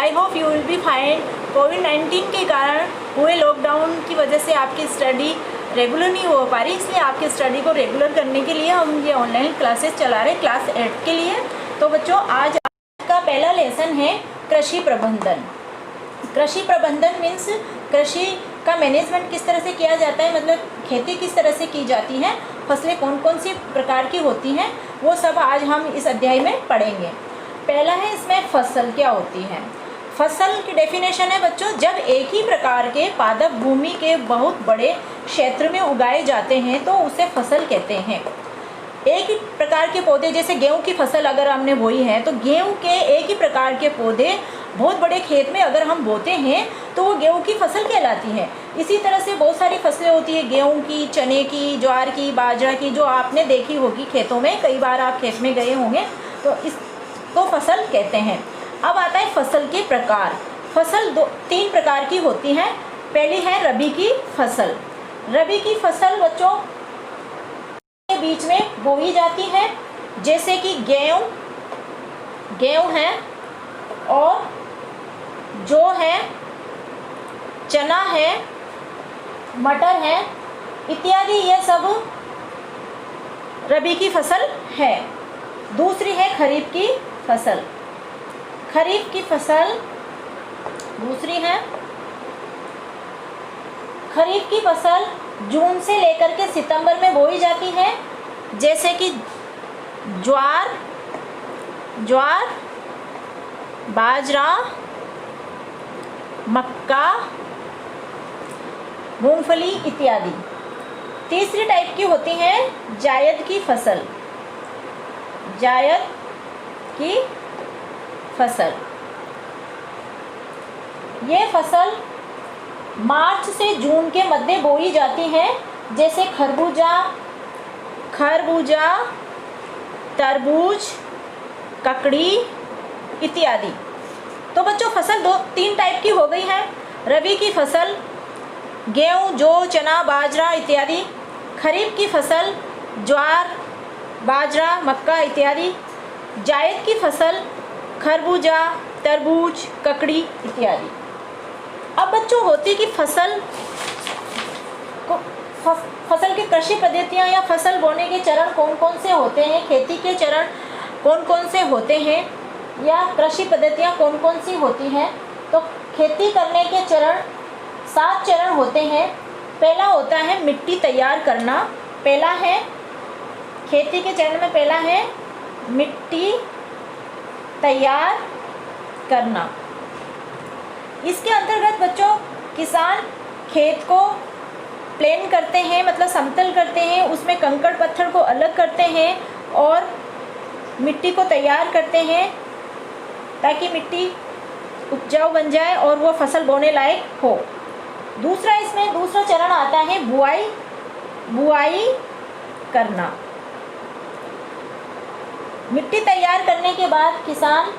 I hope you will be fine. कोविड-19 के कारण हुए लॉकडाउन की वजह से आपकी स्टडी रेगुलर नहीं हो पा रही, इसलिए आपकी स्टडी को रेगुलर करने के लिए हम ये ऑनलाइन क्लासेस चला रहे हैं क्लास 8 के लिए। तो बच्चों, आज का पहला लेसन है कृषि प्रबंधन। कृषि प्रबंधन मीन्स कृषि का मैनेजमेंट किस तरह से किया जाता है, मतलब खेती किस तरह से की जाती है, फसलें कौन कौन सी प्रकार की होती हैं, वो सब आज हम इस अध्याय में पढ़ेंगे। पहला है इसमें फसल क्या होती है। फसल की डेफिनेशन है बच्चों, जब एक ही प्रकार के पादप भूमि के बहुत बड़े क्षेत्र में उगाए जाते हैं तो उसे फसल कहते हैं। एक ही प्रकार के पौधे, जैसे गेहूं की फसल अगर हमने बोई है तो गेहूं के एक ही प्रकार के पौधे बहुत बड़े खेत में अगर हम बोते हैं तो वो गेहूं की फसल कहलाती है। इसी तरह से बहुत सारी फसलें होती है, गेहूं की, चने की, ज्वार की, बाजरा की, जो आपने देखी होगी खेतों में, कई बार आप खेत में गए होंगे, तो इसको फसल कहते हैं। अब आता है फसल के प्रकार। फसल तीन प्रकार की होती है। पहली है रबी की फसल। रबी की फसल बच्चों के बीच में बोई जाती है, जैसे कि गेहूं है और जौ है, चना है, मटर है इत्यादि, ये सब रबी की फसल है। दूसरी है खरीफ की फसल। खरीफ की फसल दूसरी है। खरीफ की फसल जून से लेकर के सितंबर में बोई जाती है, जैसे कि ज्वार, बाजरा, मक्का, मूंगफली इत्यादि। तीसरी टाइप की होती है जायद की फसल। जायद की फसल, ये फसल मार्च से जून के मध्य बोई जाती है, जैसे खरबूजा, तरबूज, ककड़ी इत्यादि। तो बच्चों, फसल तीन टाइप की हो गई है। रबी की फसल गेहूं, जौ, चना, बाजरा इत्यादि। खरीफ की फसल ज्वार, बाजरा, मक्का इत्यादि। जायद की फसल खरबूजा, तरबूज, ककड़ी इत्यादि। अब बच्चों, होती कि फसल की कृषि पद्धतियाँ या फसल बोने के चरण कौन कौन से होते हैं, खेती के चरण कौन कौन से होते हैं, या कृषि पद्धतियाँ कौन कौन सी होती हैं। तो खेती करने के चरण 7 चरण होते हैं। पहला होता है मिट्टी तैयार करना। पहला है खेती के चरण में, पहला है मिट्टी तैयार करना। इसके अंतर्गत बच्चों, किसान खेत को प्लेन करते हैं, मतलब समतल करते हैं, उसमें कंकड़ पत्थर को अलग करते हैं और मिट्टी को तैयार करते हैं ताकि मिट्टी उपजाऊ बन जाए और वो फसल बोने लायक हो। इसमें दूसरा चरण आता है बुआई करना। मिट्टी तैयार करने के बाद किसान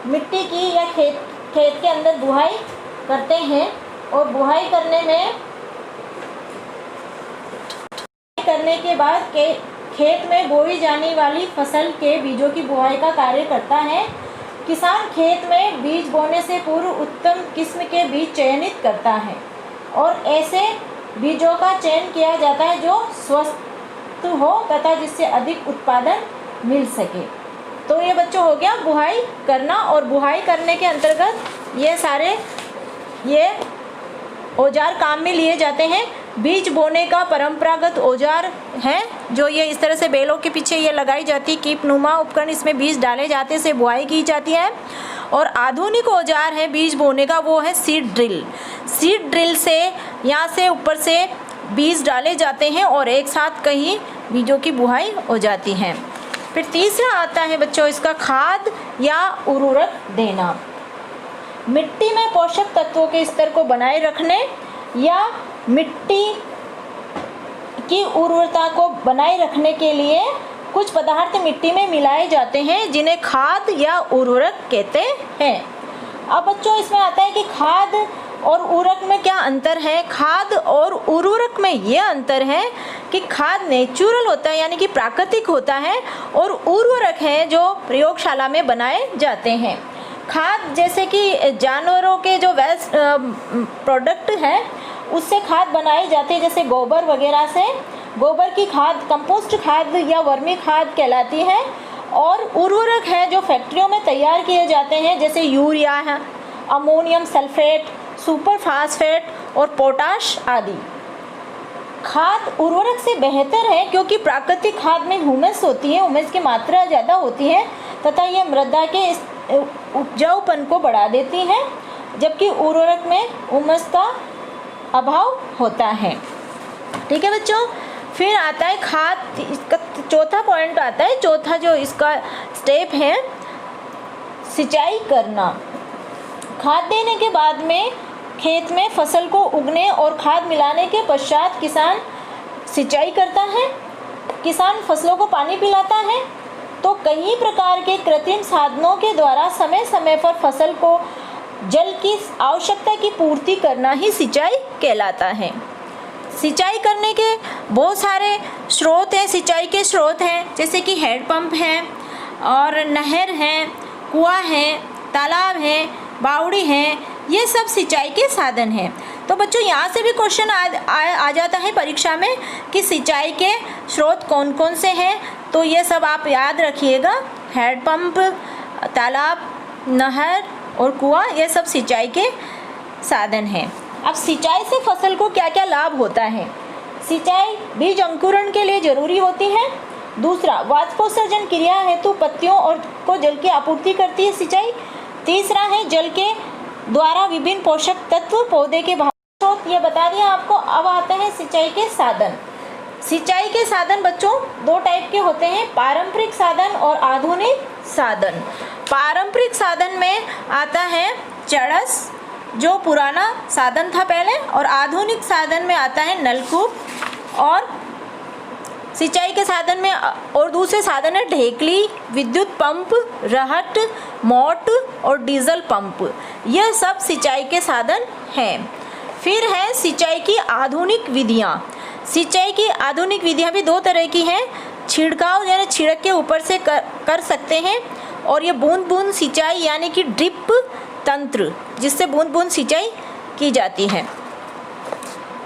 मिट्टी की या खेत के अंदर बुआई करते हैं, और बुआई करने के बाद खेत में बोई जाने वाली फसल के बीजों की बुआई का कार्य करता है। किसान खेत में बीज बोने से पूर्व उत्तम किस्म के बीज चयनित करता है और ऐसे बीजों का चयन किया जाता है जो स्वस्थ हो तथा जिससे अधिक उत्पादन मिल सके। तो ये बच्चों हो गया बुआई करना। और बुआई करने के अंतर्गत ये औजार काम में लिए जाते हैं। बीज बोने का परंपरागत औजार है जो ये इस तरह से बेलों के पीछे ये लगाई जाती कीप नुमा उपकरण, इसमें बीज डाले जाते से बुआई की जाती है। और आधुनिक औजार है बीज बोने का, वो है सीड ड्रिल। सीड ड्रिल से यहाँ से ऊपर से बीज डाले जाते हैं और एक साथ कहीं बीजों की बुआई हो जाती है। फिर तीसरा आता है बच्चों इसका खाद या उर्वरक देना। मिट्टी में पोषक तत्वों के स्तर को बनाए रखने या मिट्टी की उर्वरता को बनाए रखने के लिए कुछ पदार्थ मिट्टी में मिलाए जाते हैं जिन्हें खाद या उर्वरक कहते हैं। अब बच्चों, इसमें आता है कि खाद और उर्वरक में क्या अंतर है। खाद और उर्वरक में ये अंतर है कि खाद नेचुरल होता है यानी कि प्राकृतिक होता है, और उर्वरक है जो प्रयोगशाला में बनाए जाते हैं। खाद जैसे कि जानवरों के जो वेस्ट प्रोडक्ट हैं उससे खाद बनाई जाती है, जैसे गोबर वगैरह से। गोबर की खाद कंपोस्ट खाद या वर्मी खाद कहलाती है। और उर्वरक है जो फैक्ट्रियों में तैयार किए जाते हैं, जैसे यूरिया है, अमोनियम सल्फेट, सुपर फास्फेट और पोटाश आदि। खाद उर्वरक से बेहतर है क्योंकि प्राकृतिक खाद में ह्यूमस होती है, ह्यूमस की मात्रा ज़्यादा होती है तथा यह मृदा के उपजाऊपन को बढ़ा देती है, जबकि उर्वरक में ह्यूमस का अभाव होता है। ठीक है बच्चों, फिर आता है खाद, इसका चौथा पॉइंट आता है, चौथा जो इसका स्टेप है सिंचाई करना। खाद देने के बाद में खेत में फसल को उगने और खाद मिलाने के पश्चात किसान सिंचाई करता है, किसान फसलों को पानी पिलाता है। तो कई प्रकार के कृत्रिम साधनों के द्वारा समय समय पर फसल को जल की आवश्यकता की पूर्ति करना ही सिंचाई कहलाता है। सिंचाई करने के बहुत सारे स्रोत हैं, सिंचाई के स्रोत हैं, जैसे कि हैंडपंप है और नहर है, कुआं है, तालाब है, बावड़ी है, ये सब सिंचाई के साधन हैं। तो बच्चों यहाँ से भी क्वेश्चन आ जाता है परीक्षा में कि सिंचाई के स्रोत कौन कौन से हैं, तो ये सब आप याद रखिएगा। हैंडपंप, तालाब, नहर और कुआं, ये सब सिंचाई के साधन हैं। अब सिंचाई से फसल को क्या क्या लाभ होता है। सिंचाई बीज अंकुरण के लिए जरूरी होती है। दूसरा, वाष्पोत्सर्जन क्रिया हेतु पत्तियों और को जल की आपूर्ति करती है सिंचाई। तीसरा है जल के द्वारा विभिन्न पोषक तत्व पौधे के स्रोत, ये बता दिया आपको। अब आते हैं सिंचाई के साधन। सिंचाई के साधन बच्चों दो टाइप के होते हैं, पारंपरिक साधन और आधुनिक साधन। पारंपरिक साधन में आता है चरस, जो पुराना साधन था पहले, और आधुनिक साधन में आता है नलकूप। और सिंचाई के साधन में और दूसरे साधन है ढेकली, विद्युत पंप, रहट, मोट और डीजल पंप। यह सब सिंचाई के साधन हैं। फिर है सिंचाई की आधुनिक विधियाँ। सिंचाई की आधुनिक विधियाँ भी दो तरह की हैं। छिड़काव यानी छिड़क के ऊपर से कर सकते हैं, और ये बूंद बूंद सिंचाई यानी कि ड्रिप तंत्र, जिससे बूंद बूंद सिंचाई की जाती है।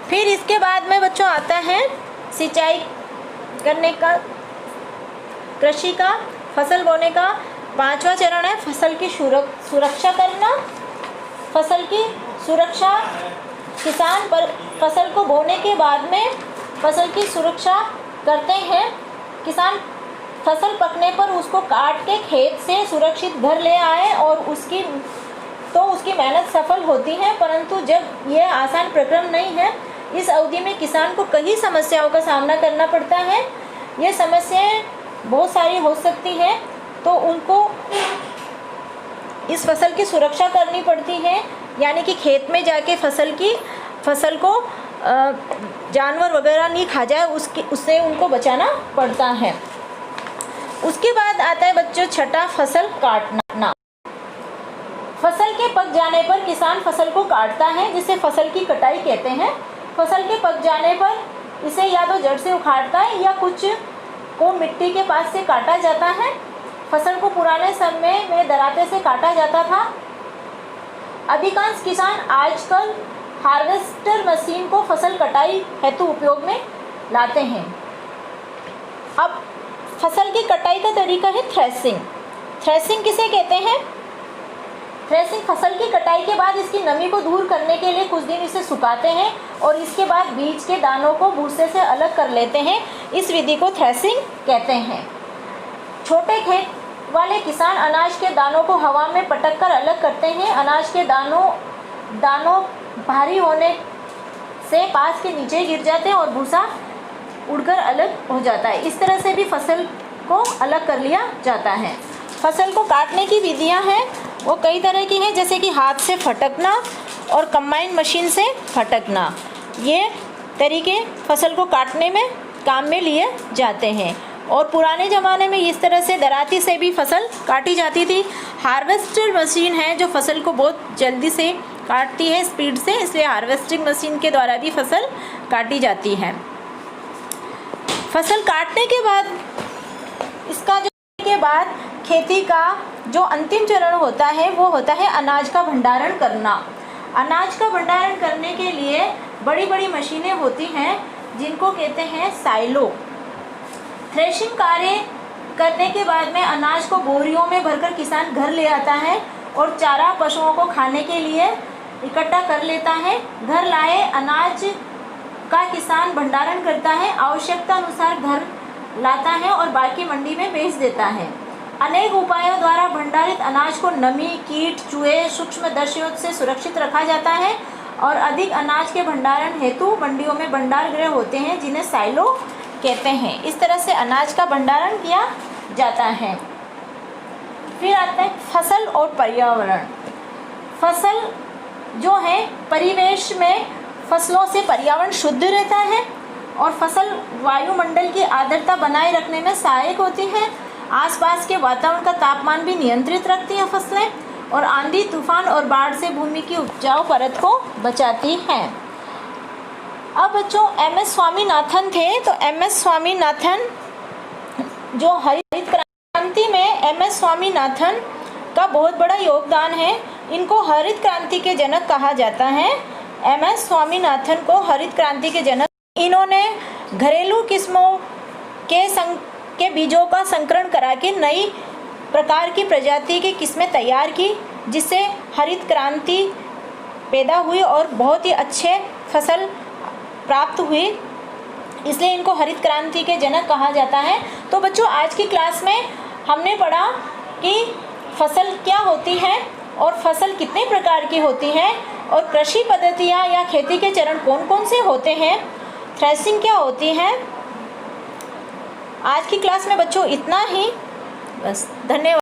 फिर इसके बाद में बच्चों आता है सिंचाई करने का, कृषि का, फसल बोने का पांचवा चरण है फसल की सुरक्षा करना। फसल की सुरक्षा, किसान पर फसल को बोने के बाद में फसल की सुरक्षा करते हैं। किसान फसल पकने पर उसको काट के खेत से सुरक्षित घर ले आए और उसकी मेहनत सफल होती है। परंतु जब यह आसान प्रक्रम नहीं है, इस अवधि में किसान को कई समस्याओं का सामना करना पड़ता है। ये समस्याएं बहुत सारी हो सकती हैं, तो उनको इस फसल की सुरक्षा करनी पड़ती है, यानी कि खेत में जाके फसल को जानवर वगैरह नहीं खा जाए, उससे उनको बचाना पड़ता है। उसके बाद आता है बच्चों छठा फसल काटना। फसल के पक जाने पर किसान फसल को काटता है, जिसे फसल की कटाई कहते हैं। फसल के पक जाने पर इसे या तो जड़ से उखाड़ता है या कुछ को मिट्टी के पास से काटा जाता है। फसल को पुराने समय में दराते से काटा जाता था। अधिकांश किसान आजकल हार्वेस्टर मशीन को फसल कटाई हेतु उपयोग में लाते हैं। अब फसल की कटाई का तरीका है थ्रेसिंग। थ्रेसिंग किसे कहते हैं? थ्रेसिंग फसल की कटाई के बाद इसकी नमी को दूर करने के लिए कुछ दिन इसे सुखाते हैं और इसके बाद बीज के दानों को भूसे से अलग कर लेते हैं। इस विधि को थ्रेसिंग कहते हैं। छोटे खेत वाले किसान अनाज के दानों को हवा में पटक कर अलग करते हैं। अनाज के दानों भारी होने से पास के नीचे गिर जाते हैं और भूसा उड़कर अलग हो जाता है। इस तरह से भी फसल को अलग कर लिया जाता है। फसल को काटने की विधियां हैं वो कई तरह की हैं, जैसे कि हाथ से फटकना और कंबाइन मशीन से फटकना। ये तरीके फसल को काटने में काम में लिए जाते हैं। और पुराने ज़माने में इस तरह से दराती से भी फसल काटी जाती थी। हार्वेस्टर मशीन है जो फसल को बहुत जल्दी से काटती है, स्पीड से, इसलिए हार्वेस्टिंग मशीन के द्वारा भी फसल काटी जाती है। फसल काटने के बाद खेती का जो अंतिम चरण होता है वो होता है अनाज का भंडारण करना। अनाज का भंडारण करने के लिए बड़ी बड़ी मशीनें होती हैं जिनको कहते हैं साइलो। थ्रेशिंग कार्य करने के बाद में अनाज को बोरियों में भरकर किसान घर ले आता है और चारा पशुओं को खाने के लिए इकट्ठा कर लेता है। घर लाए अनाज का किसान भंडारण करता है, आवश्यकता अनुसार घर लाता है और बाकी मंडी में बेच देता है। अनेक उपायों द्वारा भंडारित अनाज को नमी, कीट, चूहे, सूक्ष्मदर्शियों से सुरक्षित रखा जाता है और अधिक अनाज के भंडारण हेतु मंडियों में भंडार गृह होते हैं जिन्हें साइलो कहते हैं। इस तरह से अनाज का भंडारण किया जाता है। फिर आता है फसल और पर्यावरण। फसल जो है परिवेश में फसलों से पर्यावरण शुद्ध रहता है और फसल वायुमंडल की आर्द्रता बनाए रखने में सहायक होती है। आसपास के वातावरण का तापमान भी नियंत्रित रखती हैं फसलें और आंधी, तूफान और बाढ़ से भूमि की उपजाऊ परत को बचाती हैं। अब बच्चों एम.एस. स्वामीनाथन थे, तो एम.एस. स्वामीनाथन जो हरित क्रांति में एम.एस. स्वामीनाथन का बहुत बड़ा योगदान है। इनको हरित क्रांति के जनक कहा जाता है। एम.एस. स्वामीनाथन को हरित क्रांति के जनक। इन्होंने घरेलू किस्मों के बीजों का संकरण करा के नई प्रकार की प्रजाति की किस्में तैयार की, जिससे हरित क्रांति पैदा हुई और बहुत ही अच्छे फसल प्राप्त हुई, इसलिए इनको हरित क्रांति के जनक कहा जाता है। तो बच्चों आज की क्लास में हमने पढ़ा कि फसल क्या होती है और फसल कितने प्रकार की होती है और कृषि पद्धतियाँ या खेती के चरण कौन कौन से होते हैं, थ्रेसिंग क्या होती है। आज की क्लास में बच्चों इतना ही, बस, धन्यवाद।